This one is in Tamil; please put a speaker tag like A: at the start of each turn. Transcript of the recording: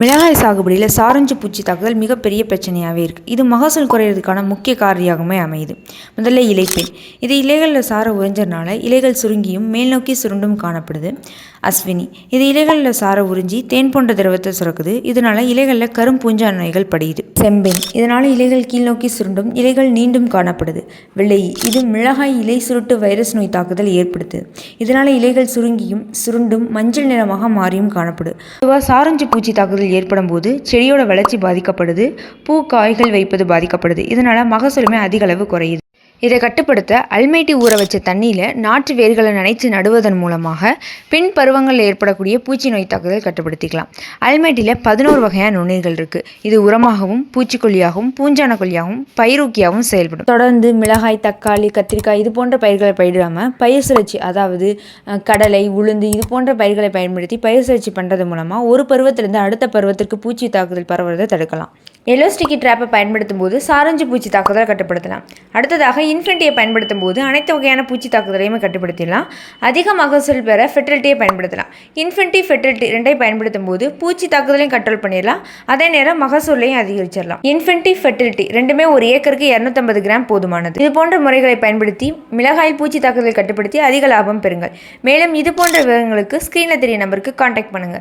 A: மிளகாய் சாகுபடியில் சாரஞ்சு பூச்சி தாக்குதல் மிகப்பெரிய பிரச்சனையாகவே இருக்குது. இது மகசூல் குறையிறதுக்கான முக்கிய காரணியாகவே அமையுது. முதல்ல இலைப்பேன். இது இலைகளில் சார உறிஞ்சறனால இலைகள் சுருங்கியும் மேல் நோக்கி சுருண்டும் காணப்படுது. அஸ்வினி. இது இலைகளில் சார உறிஞ்சி தேன் போன்ற திரவத்தை சுரக்குது. இதனால இலைகளில் கரும்பூஞ்சா நோய்கள் படியுது. செம்பேன். இதனால இலைகள் கீழ் நோக்கி சுருண்டும் இலைகள் நீண்டும் காணப்படுது. வெள்ளையி. இது மிளகாய் இலை சுருட்டு வைரஸ் நோய் தாக்குதல் ஏற்படுது. இதனால இலைகள் சுருங்கியும் சுருண்டும் மஞ்சள் நிறமாக மாறியும் காணப்படுது. பொதுவாக சாரஞ்சு பூச்சி தாக்குதல் ஏற்படும் போது செடியோட வளர்ச்சி பாதிக்கப்படுது, பூ காய்கள் வைப்பது பாதிக்கப்படுது. இதனால மகசூலுமே அதிக அளவு குறையுது. இதை கட்டுப்படுத்த அல்மைட்டி ஊற வச்ச தண்ணியில் நாற்று வேர்களை நனைச்சு நடுவதன் மூலமாக பின் பருவங்களில் ஏற்படக்கூடிய பூச்சி நோய் தாக்குதல் கட்டுப்படுத்திக்கலாம். அல்மைட்டியில் 11 வகையான நுண்ணுயிர்கள் இருக்குது. இது உரமாகவும் பூச்சிக்கொல்லியாகவும் பூஞ்சான கொல்லியாகவும் பயிரூக்கியாகவும் செயல்படும். தொடர்ந்து மிளகாய், தக்காளி, கத்திரிக்காய் இது போன்ற பயிர்களை பயிரிடாமல் பயிர் சுழற்சி, அதாவது கடலை, உளுந்து இது போன்ற பயிர்களை பயன்படுத்தி பயிர் சுழற்சி பண்ணுறது மூலமாக ஒரு பருவத்திலிருந்து அடுத்த பருவத்திற்கு பூச்சி தாக்குதல் பரவுவதை தடுக்கலாம். எல்லோ ஸ்டிக்கி ட்ராப்பை பயன்படுத்தும் போது சாரஞ்சு பூச்சி தாக்குதலை கட்டுப்படுத்தலாம். அடுத்ததாக இன்ஃபென்டியை பயன்படுத்தும் போது அனைத்து வகையான பூச்சி தாக்குதலையுமே கட்டுப்படுத்திடலாம். அதிக மகசூல் பெற ஃபெர்டிலிட்டியை பயன்படுத்தலாம். இன்ஃபென்டி, ஃபெர்டிலிட்டி ரெண்டையும் பயன்படுத்தும் போது பூச்சி தாக்குதலையும் கண்ட்ரோல் பண்ணிடலாம், அதே நேரம் மகசூலையும் அதிகரிச்சிடலாம். இன்ஃபென்டி, ஃபெர்டிலிட்டி ரெண்டுமே ஒரு ஏக்கருக்கு 250 கிராம் போதுமானது. இது போன்ற முறைகளை பயன்படுத்தி மிளகாயில் பூச்சி தாக்குதலை கட்டுப்படுத்தி அதிக லாபம் பெறுங்கள். மேலும் இது போன்ற விவரங்களுக்கு ஸ்க்ரீனில் தெரிய நம்பருக்கு கான்டாக்ட் பண்ணுங்கள்.